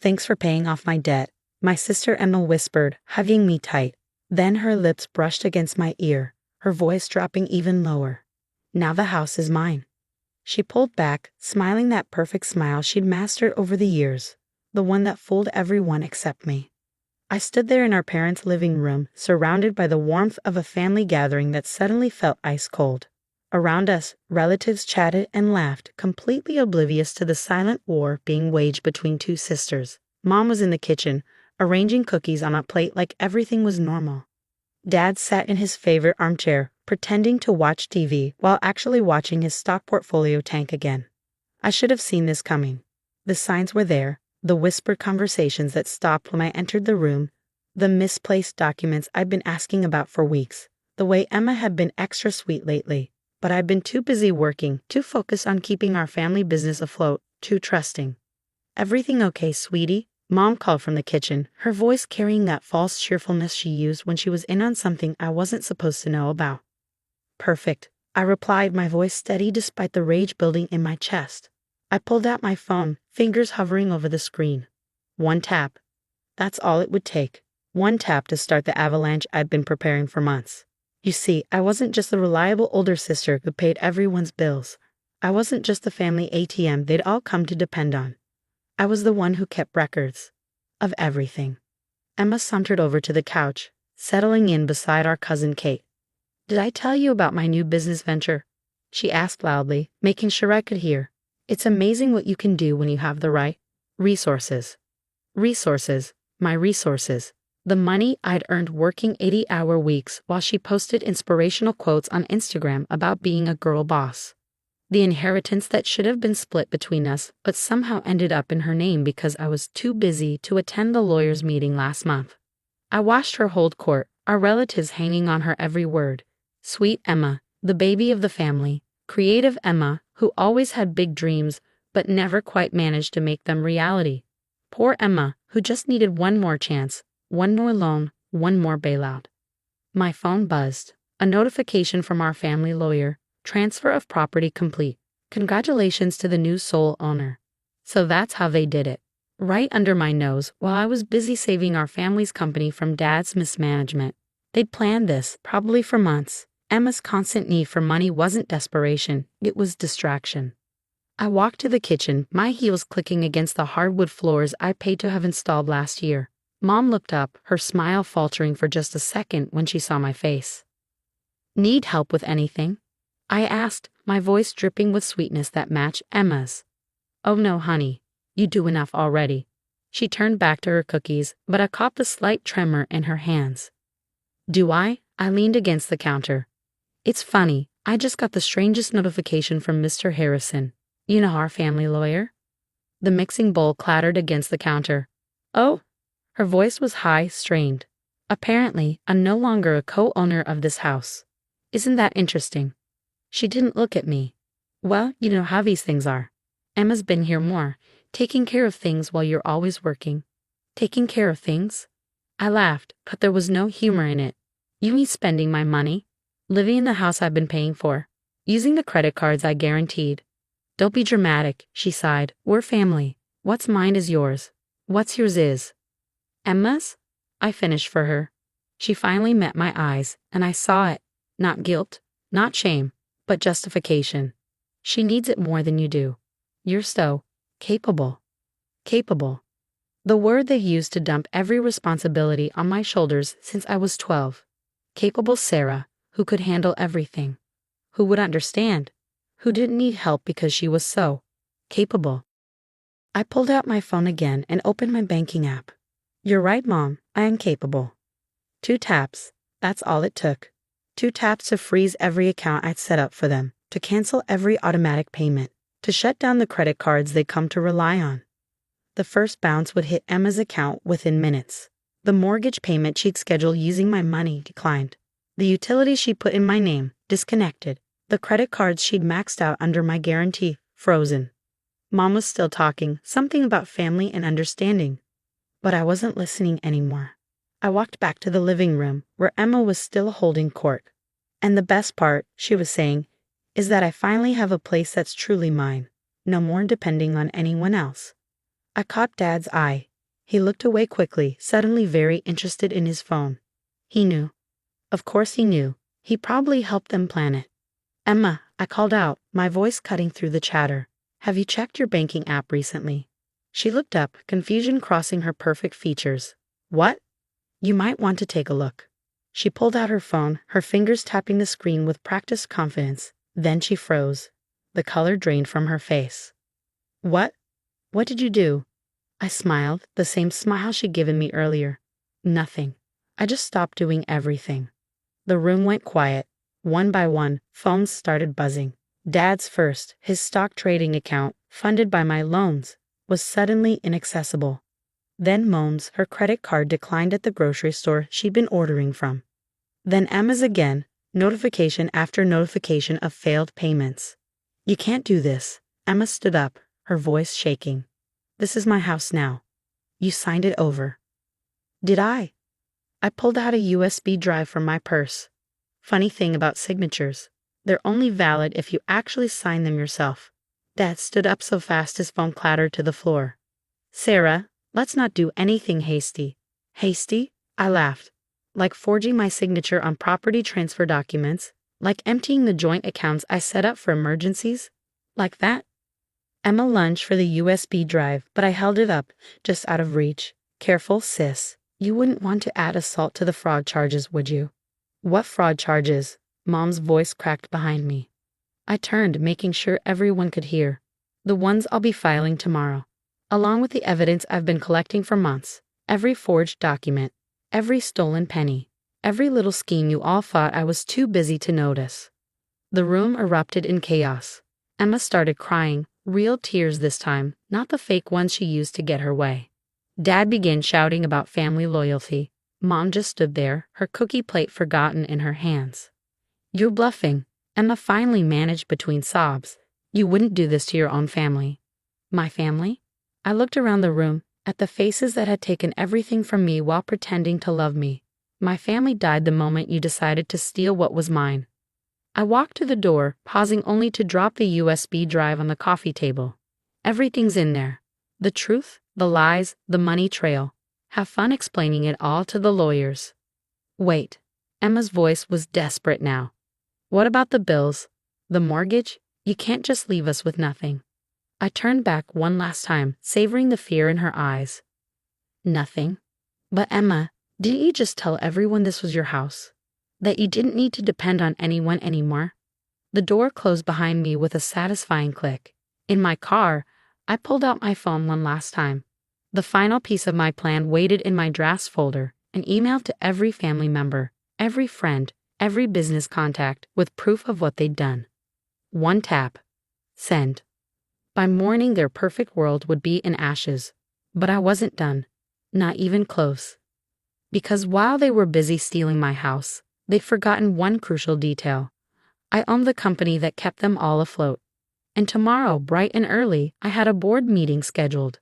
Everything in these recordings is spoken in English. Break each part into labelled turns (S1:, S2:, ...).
S1: Thanks for paying off my debt, my sister Emma whispered, hugging me tight. Then her lips brushed against my ear, her voice dropping even lower. Now the house is mine. She pulled back, smiling that perfect smile she'd mastered over the years, the one that fooled everyone except me. I stood there in our parents' living room, surrounded by the warmth of a family gathering that suddenly felt ice cold. Around us, relatives chatted and laughed, completely oblivious to the silent war being waged between two sisters. Mom was in the kitchen, arranging cookies on a plate like everything was normal. Dad sat in his favorite armchair, pretending to watch TV while actually watching his stock portfolio tank again. I should have seen this coming. The signs were there, the whispered conversations that stopped when I entered the room, the misplaced documents I'd been asking about for weeks, the way Emma had been extra sweet lately. But I'd been too busy working, too focused on keeping our family business afloat, too trusting. "Everything okay, sweetie?" Mom called from the kitchen, her voice carrying that false cheerfulness she used when she was in on something I wasn't supposed to know about. "Perfect," I replied, my voice steady despite the rage building in my chest. I pulled out my phone, fingers hovering over the screen. One tap. That's all it would take. One tap to start the avalanche I'd been preparing for months. You see, I wasn't just the reliable older sister who paid everyone's bills. I wasn't just the family ATM they'd all come to depend on. I was the one who kept records. Of everything. Emma sauntered over to the couch, settling in beside our cousin Kate. "Did I tell you about my new business venture?" she asked loudly, making sure I could hear. "It's amazing what you can do when you have the right resources." Resources, my resources. The money I'd earned working 80-hour weeks while she posted inspirational quotes on Instagram about being a girl boss. The inheritance that should have been split between us but somehow ended up in her name because I was too busy to attend the lawyer's meeting last month. I watched her hold court, our relatives hanging on her every word. Sweet Emma, the baby of the family, creative Emma, who always had big dreams but never quite managed to make them reality. Poor Emma, who just needed one more chance. One more loan, one more bailout. My phone buzzed. A notification from our family lawyer. Transfer of property complete. Congratulations to the new sole owner. So that's how they did it. Right under my nose while I was busy saving our family's company from Dad's mismanagement. They'd planned this, probably for months. Emma's constant need for money wasn't desperation, it was distraction. I walked to the kitchen, my heels clicking against the hardwood floors I paid to have installed last year. Mom looked up, her smile faltering for just a second when she saw my face. "Need help with anything?" I asked, my voice dripping with sweetness that matched Emma's. "Oh no, honey. You do enough already." She turned back to her cookies, but I caught the slight tremor in her hands. "Do I?" I leaned against the counter. "It's funny, I just got the strangest notification from Mr. Harrison. You know, our family lawyer?" The mixing bowl clattered against the counter. "Oh?" Her voice was high, strained. "Apparently, I'm no longer a co-owner of this house. Isn't that interesting?" She didn't look at me. "Well, you know how these things are. Emma's been here more, taking care of things while you're always working." "Taking care of things?" I laughed, but there was no humor in it. "You mean spending my money? Living in the house I've been paying for? Using the credit cards I guaranteed?" "Don't be dramatic," she sighed. "We're family. What's mine is yours. What's yours is Emma's?" I finished for her. She finally met my eyes, and I saw it. Not guilt, not shame, but justification. "She needs it more than you do. You're so capable." Capable. The word they used to dump every responsibility on my shoulders since I was 12. Capable Sarah, who could handle everything. Who would understand. Who didn't need help because she was so capable. I pulled out my phone again and opened my banking app. "You're right, Mom. I am capable." 2 taps. That's all it took. 2 taps to freeze every account I'd set up for them, to cancel every automatic payment, to shut down the credit cards they'd come to rely on. The first bounce would hit Emma's account within minutes. The mortgage payment she'd scheduled using my money declined. The utilities she put in my name, disconnected. The credit cards she'd maxed out under my guarantee, frozen. Mom was still talking, something about family and understanding. But I wasn't listening anymore. I walked back to the living room, where Emma was still holding court. "And the best part," she was saying, "is that I finally have a place that's truly mine. No more depending on anyone else." I caught Dad's eye, He looked away quickly, suddenly very interested in his phone. He knew. Of course he knew. He probably helped them plan it. Emma, I called out, my voice cutting through the chatter. Have you checked your banking app recently? She looked up, confusion crossing her perfect features. What? You might want to take a look. She pulled out her phone, her fingers tapping the screen with practiced confidence. Then she froze. The color drained from her face. What? What did you do? I smiled, the same smile she'd given me earlier. Nothing. I just stopped doing everything. The room went quiet. One by one, phones started buzzing. Dad's first, his stock trading account, funded by my loans, was suddenly inaccessible. Then Mom's, her credit card declined at the grocery store she'd been ordering from. Then Emma's again, notification after notification of failed payments. You can't do this. Emma stood up, her voice shaking. This is my house now. You signed it over. Did I? I pulled out a USB drive from my purse. Funny thing about signatures. They're only valid if you actually sign them yourself. Dad stood up so fast his phone clattered to the floor. Sarah, let's not do anything hasty. Hasty? I laughed. Like forging my signature on property transfer documents? Like emptying the joint accounts I set up for emergencies? Like that? Emma lunged for the USB drive, but I held it up, just out of reach. Careful, sis. You wouldn't want to add assault to the fraud charges, would you? What fraud charges? Mom's voice cracked behind me. I turned, making sure everyone could hear. The ones I'll be filing tomorrow, along with the evidence I've been collecting for months. Every forged document, every stolen penny, every little scheme you all thought I was too busy to notice. The room erupted in chaos. Emma started crying, real tears this time, not the fake ones she used to get her way. Dad began shouting about family loyalty. Mom just stood there, her cookie plate forgotten in her hands. You're bluffing. Emma finally managed between sobs. You wouldn't do this to your own family. My family? I looked around the room, at the faces that had taken everything from me while pretending to love me. My family died the moment you decided to steal what was mine. I walked to the door, pausing only to drop the USB drive on the coffee table. Everything's in there. The truth, the lies, the money trail. Have fun explaining it all to the lawyers. Wait. Emma's voice was desperate now. What about the bills? The mortgage? You can't just leave us with nothing. I turned back one last time, savoring the fear in her eyes. Nothing. But Emma, didn't you just tell everyone this was your house? That you didn't need to depend on anyone anymore? The door closed behind me with a satisfying click. In my car, I pulled out my phone one last time. The final piece of my plan waited in my drafts folder, an email to every family member, every friend, every business contact with proof of what they'd done. One tap. Send. By morning, their perfect world would be in ashes. But I wasn't done. Not even close. Because while they were busy stealing my house, they'd forgotten one crucial detail. I owned the company that kept them all afloat. And tomorrow, bright and early, I had a board meeting scheduled.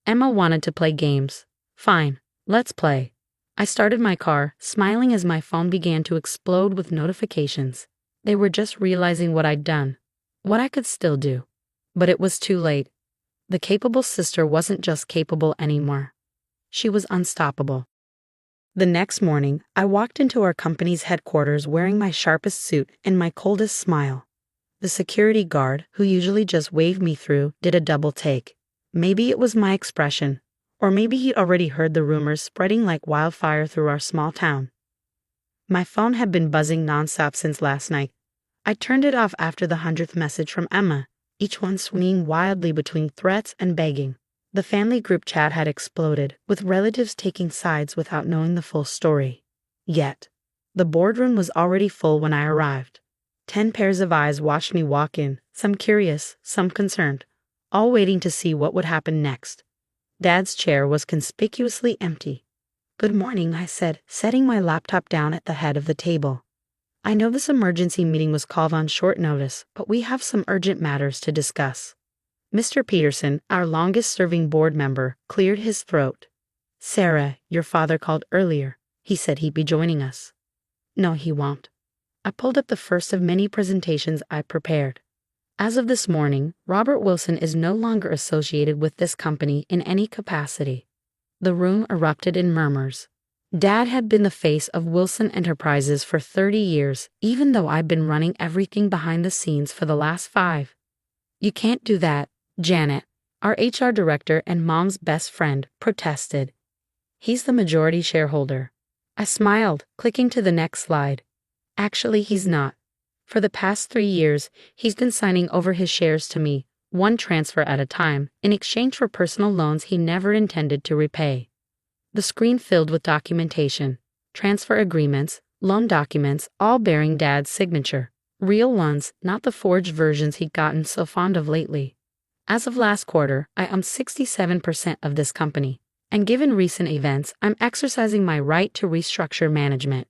S1: Emma wanted to play games. Fine, let's play. I started my car, smiling as my phone began to explode with notifications. They were just realizing what I'd done, what I could still do. But it was too late. The capable sister wasn't just capable anymore. She was unstoppable. The next morning, I walked into our company's headquarters wearing my sharpest suit and my coldest smile. The security guard, who usually just waved me through, did a double take. Maybe it was my expression, or maybe he'd already heard the rumors spreading like wildfire through our small town. My phone had been buzzing nonstop since last night. I turned it off after the 100th message from Emma, each one swinging wildly between threats and begging. The family group chat had exploded, with relatives taking sides without knowing the full story. Yet, the boardroom was already full when I arrived. 10 pairs of eyes watched me walk in, some curious, some concerned, all waiting to see what would happen next. Dad's chair was conspicuously empty. Good morning, I said, setting my laptop down at the head of the table. I know this emergency meeting was called on short notice, but we have some urgent matters to discuss. Mr. Peterson, our longest-serving board member, cleared his throat. Sarah, your father called earlier. He said he'd be joining us. No, he won't. I pulled up the first of many presentations I prepared. As of this morning, Robert Wilson is no longer associated with this company in any capacity. The room erupted in murmurs. Dad had been the face of Wilson Enterprises for 30 years, even though I'd been running everything behind the scenes for the last 5. You can't do that, Janet, our HR director and Mom's best friend, protested. He's the majority shareholder. I smiled, clicking to the next slide. Actually, he's not. For the past 3 years, he's been signing over his shares to me, one transfer at a time, in exchange for personal loans he never intended to repay. The screen filled with documentation, transfer agreements, loan documents, all bearing Dad's signature. Real ones, not the forged versions he'd gotten so fond of lately. As of last quarter, I owned 67% of this company, and given recent events, I'm exercising my right to restructure management.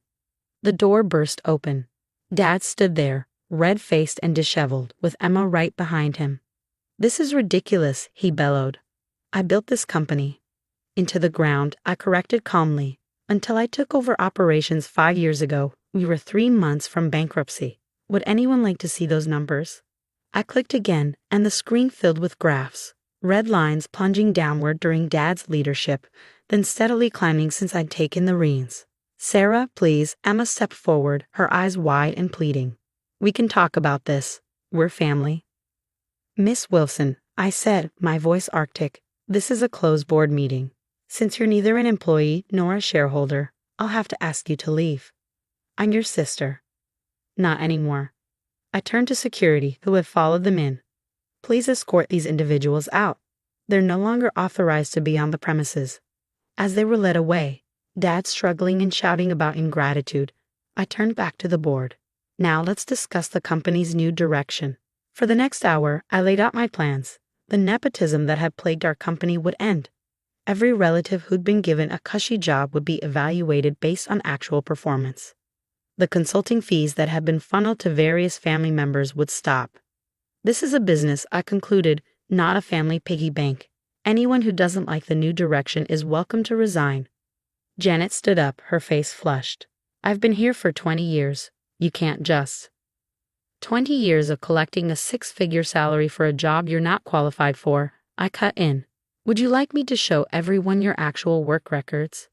S1: The door burst open. Dad stood there, red-faced and disheveled, with Emma right behind him. "This is ridiculous," he bellowed. "I built this company into the ground," I corrected calmly. "Until I took over operations 5 years ago, we were 3 months from bankruptcy. Would anyone like to see those numbers?" I clicked again, and the screen filled with graphs, red lines plunging downward during Dad's leadership, then steadily climbing since I'd taken the reins. "Sarah, please," Emma stepped forward, her eyes wide and pleading. "We can talk about this. We're family." "Miss Wilson," I said, my voice arctic, "this is a closed board meeting. Since you're neither an employee nor a shareholder, I'll have to ask you to leave. I'm your sister." "Not anymore." I turned to security, who had followed them in. "Please escort these individuals out. They're no longer authorized to be on the premises." As they were led away, Dad struggling and shouting about ingratitude, I turned back to the board. "Now let's discuss the company's new direction." For the next hour, I laid out my plans. The nepotism that had plagued our company would end. Every relative who'd been given a cushy job would be evaluated based on actual performance. The consulting fees that had been funneled to various family members would stop. This is a business, I concluded, not a family piggy bank. Anyone who doesn't like the new direction is welcome to resign. Janet stood up, her face flushed. "I've been here for 20 years. You can't just." 20 years of collecting a 6-figure salary for a job you're not qualified for, I cut in. "Would you like me to show everyone your actual work records?"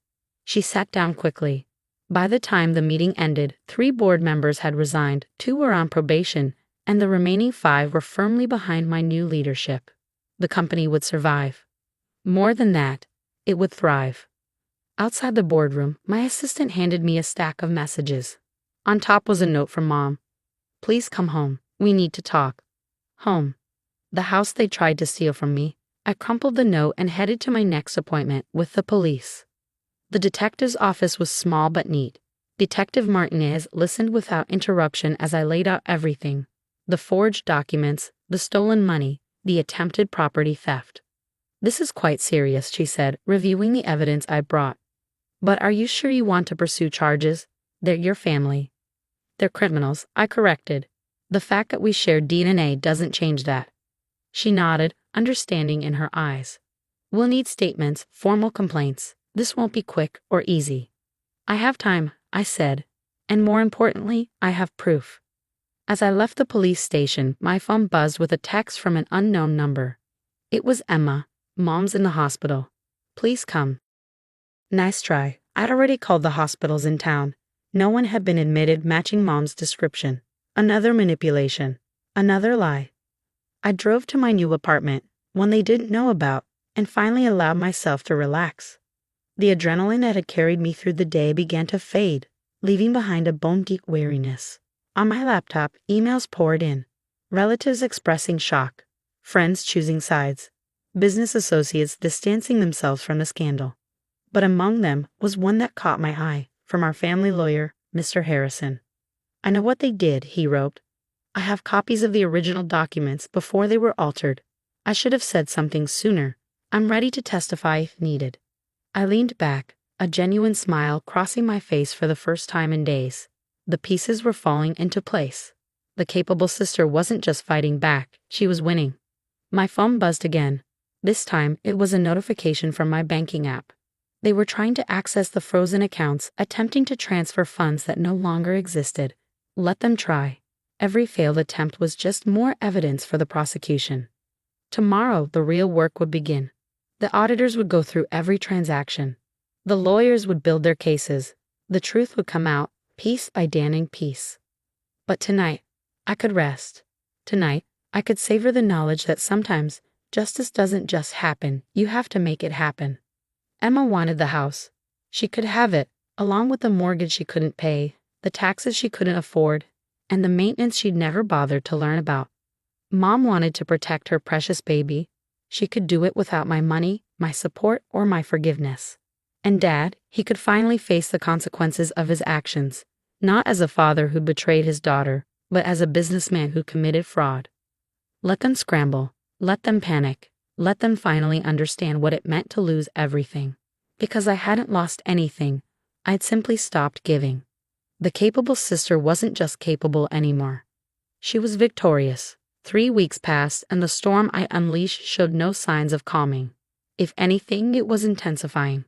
S1: She sat down quickly. By the time the meeting ended, 3 board members had resigned, 2 were on probation, and the remaining 5 were firmly behind my new leadership. The company would survive. More than that, it would thrive. Outside the boardroom, my assistant handed me a stack of messages. On top was a note from Mom. "Please come home. We need to talk." Home. The house they tried to steal from me. I crumpled the note and headed to my next appointment with the police. The detective's office was small but neat. Detective Martinez listened without interruption as I laid out everything: the forged documents, the stolen money, the attempted property theft. "This is quite serious," she said, reviewing the evidence I brought. "But are you sure you want to pursue charges? They're your family." "They're criminals," I corrected. "The fact that we share DNA doesn't change that." She nodded, understanding in her eyes. "We'll need statements, formal complaints. This won't be quick or easy." "I have time," I said. "And more importantly, I have proof." As I left the police station, my phone buzzed with a text from an unknown number. It was Emma. "Mom's in the hospital. Please come." Nice try. I'd already called the hospitals in town. No one had been admitted matching Mom's description. Another manipulation. Another lie. I drove to my new apartment, one they didn't know about, and finally allowed myself to relax. The adrenaline that had carried me through the day began to fade, leaving behind a bone-deep weariness. On my laptop, emails poured in. Relatives expressing shock. Friends choosing sides. Business associates distancing themselves from the scandal. But among them was one that caught my eye, from our family lawyer, Mr. Harrison. "I know what they did," he wrote. "I have copies of the original documents before they were altered. I should have said something sooner. I'm ready to testify if needed." I leaned back, a genuine smile crossing my face for the first time in days. The pieces were falling into place. The capable sister wasn't just fighting back, she was winning. My phone buzzed again. This time, it was a notification from my banking app. They were trying to access the frozen accounts, attempting to transfer funds that no longer existed. Let them try. Every failed attempt was just more evidence for the prosecution. Tomorrow, the real work would begin. The auditors would go through every transaction. The lawyers would build their cases. The truth would come out, piece by damning piece. But tonight, I could rest. Tonight, I could savor the knowledge that sometimes justice doesn't just happen, you have to make it happen. Emma wanted the house. She could have it, along with the mortgage she couldn't pay, the taxes she couldn't afford, and the maintenance she'd never bothered to learn about. Mom wanted to protect her precious baby. She could do it without my money, my support, or my forgiveness. And Dad, he could finally face the consequences of his actions, not as a father who betrayed his daughter, but as a businessman who committed fraud. Let them scramble, let them panic, let them finally understand what it meant to lose everything. Because I hadn't lost anything, I'd simply stopped giving. The capable sister wasn't just capable anymore. She was victorious. 3 weeks passed, and the storm I unleashed showed no signs of calming. If anything, it was intensifying.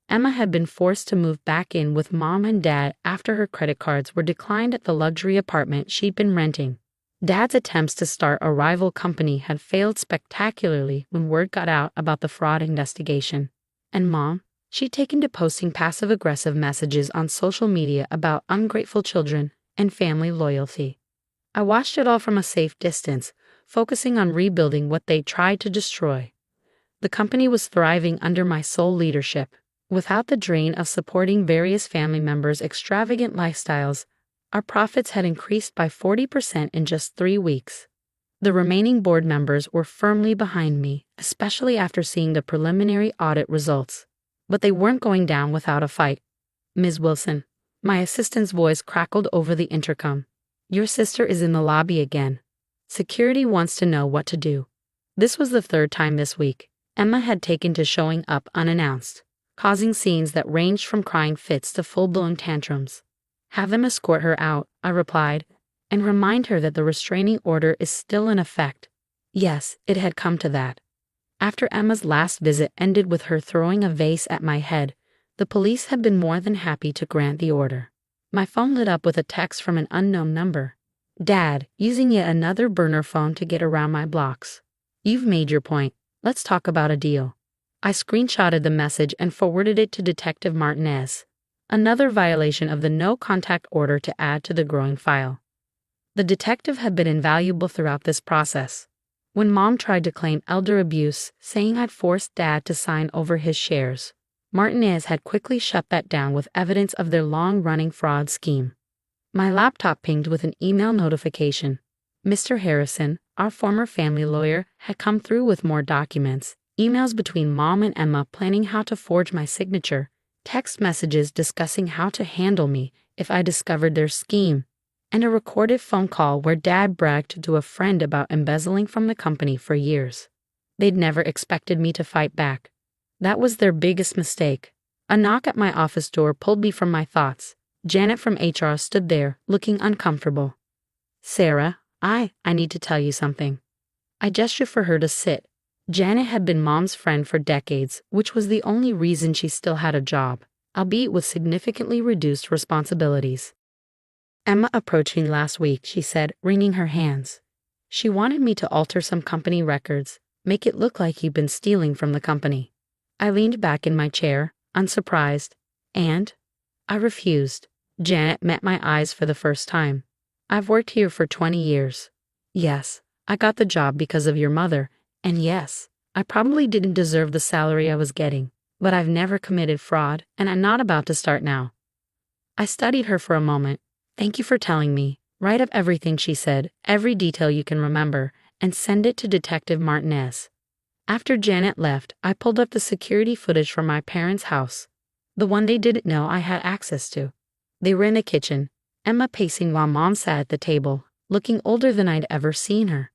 S1: Emma had been forced to move back in with Mom and Dad after her credit cards were declined at the luxury apartment she'd been renting. Dad's attempts to start a rival company had failed spectacularly when word got out about the fraud investigation. And Mom, she'd taken to posting passive-aggressive messages on social media about ungrateful children and family loyalty. I watched it all from a safe distance, focusing on rebuilding what they tried to destroy. The company was thriving under my sole leadership. Without the drain of supporting various family members' extravagant lifestyles, our profits had increased by 40% in just 3 weeks. The remaining board members were firmly behind me, especially after seeing the preliminary audit results. But they weren't going down without a fight. Ms. Wilson, my assistant's voice crackled over the intercom. Your sister is in the lobby again. Security wants to know what to do. This was the 3rd time this week. Emma had taken to showing up unannounced, causing scenes that ranged from crying fits to full-blown tantrums. Have them escort her out, I replied, and remind her that the restraining order is still in effect. Yes, it had come to that. After Emma's last visit ended with her throwing a vase at my head, the police had been more than happy to grant the order. My phone lit up with a text from an unknown number. Dad, using yet another burner phone to get around my blocks. You've made your point. Let's talk about a deal. I screenshotted the message and forwarded it to Detective Martinez. Another violation of the no-contact order to add to the growing file. The detective had been invaluable throughout this process. When Mom tried to claim elder abuse, saying I'd forced Dad to sign over his shares, Martinez had quickly shut that down with evidence of their long-running fraud scheme. My laptop pinged with an email notification. Mr. Harrison, our former family lawyer, had come through with more documents, emails between Mom and Emma planning how to forge my signature, text messages discussing how to handle me if I discovered their scheme, and a recorded phone call where Dad bragged to a friend about embezzling from the company for years. They'd never expected me to fight back. That was their biggest mistake. A knock at my office door pulled me from my thoughts. Janet from HR stood there, looking uncomfortable. Sarah, I need to tell you something. I gestured for her to sit. Janet had been Mom's friend for decades, which was the only reason she still had a job, albeit with significantly reduced responsibilities. Emma approached me last week, she said, wringing her hands. She wanted me to alter some company records, make it look like you'd been stealing from the company. I leaned back in my chair, unsurprised, and I refused. Janet met my eyes for the first time. I've worked here for 20 years. Yes, I got the job because of your mother, and yes, I probably didn't deserve the salary I was getting, but I've never committed fraud, and I'm not about to start now. I studied her for a moment. Thank you for telling me. Write up everything she said, every detail you can remember, and send it to Detective Martinez. After Janet left, I pulled up the security footage from my parents' house, the one they didn't know I had access to. They were in the kitchen, Emma pacing while Mom sat at the table, looking older than I'd ever seen her.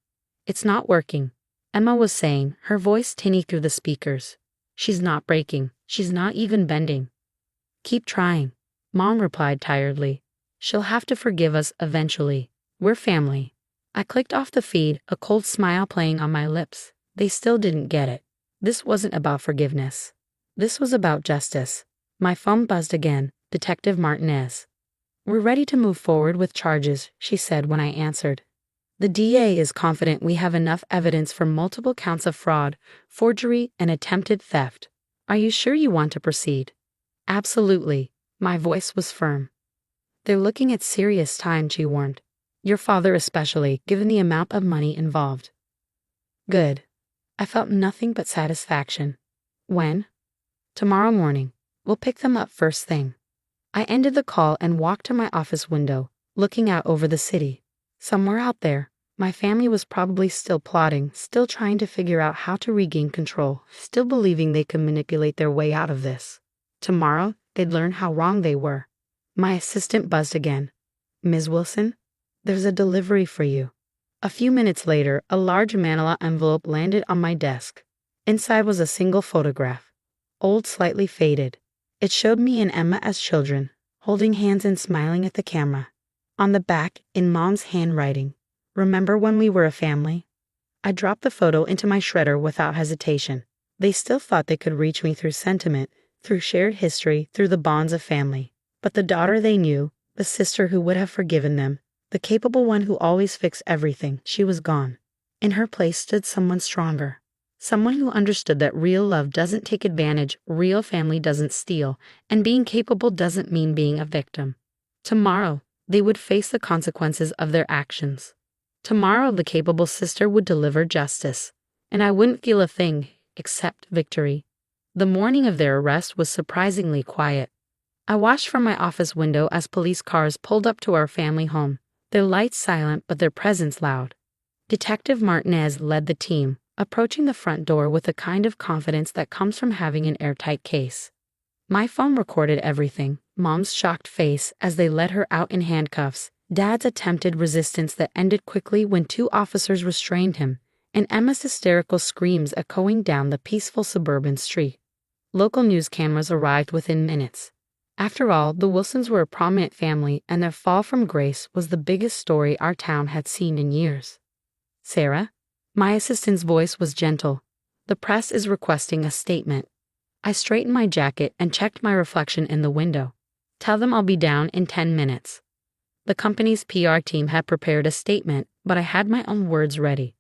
S1: It's not working, Emma was saying, her voice tinny through the speakers. She's not breaking, she's not even bending. Keep trying, Mom replied tiredly. She'll have to forgive us eventually. We're family. I clicked off the feed, a cold smile playing on my lips. They still didn't get it. This wasn't about forgiveness. This was about justice. My phone buzzed again. Detective Martinez. We're ready to move forward with charges, she said when I answered. The DA is confident we have enough evidence for multiple counts of fraud, forgery, and attempted theft. Are you sure you want to proceed? Absolutely. My voice was firm. They're looking at serious time, she warned. Your father especially, given the amount of money involved. Good. I felt nothing but satisfaction. When? Tomorrow morning. We'll pick them up first thing. I ended the call and walked to my office window, looking out over the city. Somewhere out there, my family was probably still plotting, still trying to figure out how to regain control, still believing they could manipulate their way out of this. Tomorrow, they'd learn how wrong they were. My assistant buzzed again. Ms. Wilson, there's a delivery for you. A few minutes later, a large manila envelope landed on my desk. Inside was a single photograph. Old, slightly faded. It showed me and Emma as children, holding hands and smiling at the camera. On the back, in Mom's handwriting, remember when we were a family? I dropped the photo into my shredder without hesitation. They still thought they could reach me through sentiment, through shared history, through the bonds of family. But the daughter they knew, the sister who would have forgiven them, the capable one who always fixed everything, she was gone. In her place stood someone stronger. Someone who understood that real love doesn't take advantage, real family doesn't steal, and being capable doesn't mean being a victim. Tomorrow, they would face the consequences of their actions. Tomorrow, the capable sister would deliver justice, and I wouldn't feel a thing except victory. The morning of their arrest was surprisingly quiet. I watched from my office window as police cars pulled up to our family home, their lights silent but their presence loud. Detective Martinez led the team, approaching the front door with the kind of confidence that comes from having an airtight case. My phone recorded everything, Mom's shocked face as they led her out in handcuffs, Dad's attempted resistance that ended quickly when two officers restrained him, and Emma's hysterical screams echoing down the peaceful suburban street. Local news cameras arrived within minutes. After all, the Wilsons were a prominent family, and their fall from grace was the biggest story our town had seen in years. Sarah? My assistant's voice was gentle. The press is requesting a statement. I straightened my jacket and checked my reflection in the window. Tell them I'll be down in 10 minutes. The company's PR team had prepared a statement, but I had my own words ready.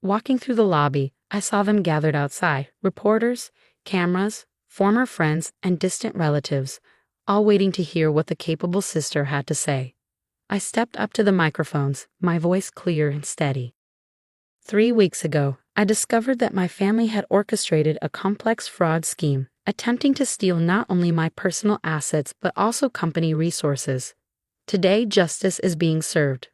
S1: Walking through the lobby, I saw them gathered outside, reporters, cameras, former friends, and distant relatives, all waiting to hear what the capable sister had to say. I stepped up to the microphones, my voice clear and steady. 3 weeks ago, I discovered that my family had orchestrated a complex fraud scheme, attempting to steal not only my personal assets but also company resources. Today, justice is being served.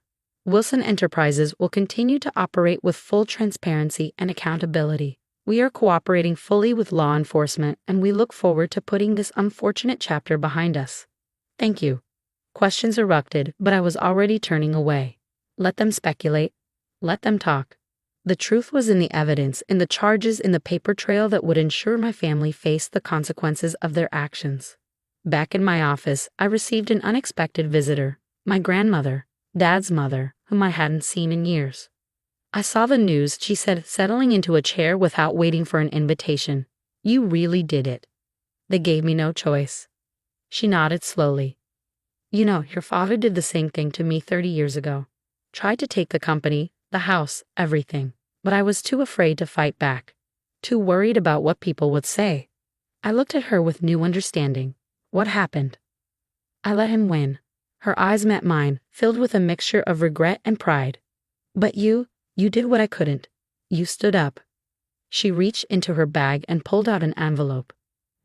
S1: Wilson Enterprises will continue to operate with full transparency and accountability. We are cooperating fully with law enforcement, and we look forward to putting this unfortunate chapter behind us. Thank you. Questions erupted, but I was already turning away. Let them speculate. Let them talk. The truth was in the evidence, in the charges, in the paper trail that would ensure my family faced the consequences of their actions. Back in my office, I received an unexpected visitor, my grandmother, Dad's mother, whom I hadn't seen in years. I saw the news, she said, settling into a chair without waiting for an invitation. You really did it. They gave me no choice. She nodded slowly. You know, your father did the same thing to me 30 years ago. Tried to take the company, the house, everything. But I was too afraid to fight back. Too worried about what people would say. I looked at her with new understanding. What happened? I let him win. Her eyes met mine, filled with a mixture of regret and pride. But you did what I couldn't. You stood up. She reached into her bag and pulled out an envelope.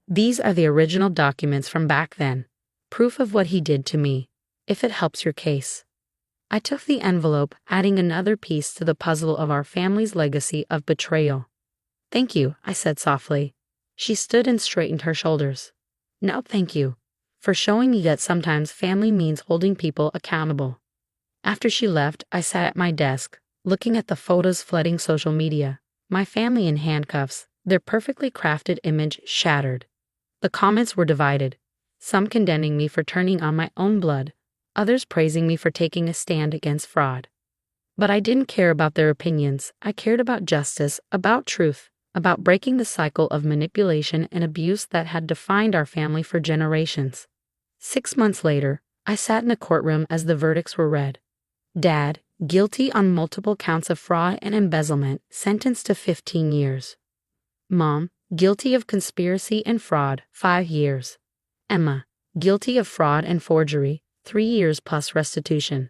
S1: These are the original documents from back then. Proof of what he did to me, if it helps your case. I took the envelope, adding another piece to the puzzle of our family's legacy of betrayal. Thank you, I said softly. She stood and straightened her shoulders. No, thank you, for showing me that sometimes family means holding people accountable. After she left, I sat at my desk, looking at the photos flooding social media. My family in handcuffs, their perfectly crafted image shattered. The comments were divided, some condemning me for turning on my own blood, others praising me for taking a stand against fraud. But I didn't care about their opinions. I cared about justice, about truth, about breaking the cycle of manipulation and abuse that had defined our family for generations. 6 months later, I sat in a courtroom as the verdicts were read. Dad, guilty on multiple counts of fraud and embezzlement, sentenced to 15 years. Mom, guilty of conspiracy and fraud, 5 years. Emma, guilty of fraud and forgery, 3 years plus restitution.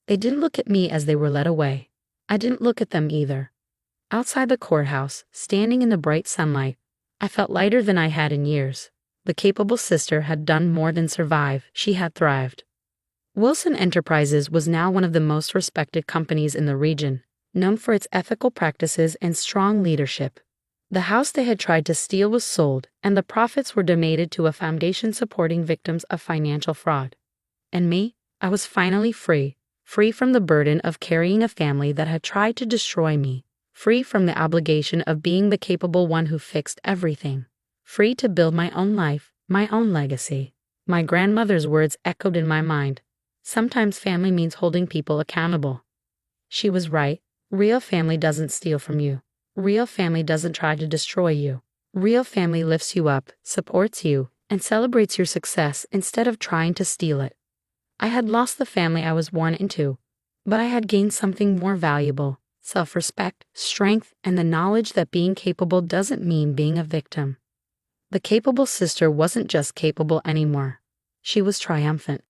S1: They didn't look at me as they were led away. I didn't look at them either. Outside the courthouse, standing in the bright sunlight, I felt lighter than I had in years. The capable sister had done more than survive, she had thrived. Wilson Enterprises was now one of the most respected companies in the region, known for its ethical practices and strong leadership. The house they had tried to steal was sold, and the profits were donated to a foundation supporting victims of financial fraud. And me, I was finally free from the burden of carrying a family that had tried to destroy me, free from the obligation of being the capable one who fixed everything, free to build my own life, my own legacy. My grandmother's words echoed in my mind. Sometimes family means holding people accountable. She was right. Real family doesn't steal from you. Real family doesn't try to destroy you. Real family lifts you up, supports you, and celebrates your success instead of trying to steal it. I had lost the family I was born into, but I had gained something more valuable: self-respect, strength, and the knowledge that being capable doesn't mean being a victim. The capable sister wasn't just capable anymore. She was triumphant.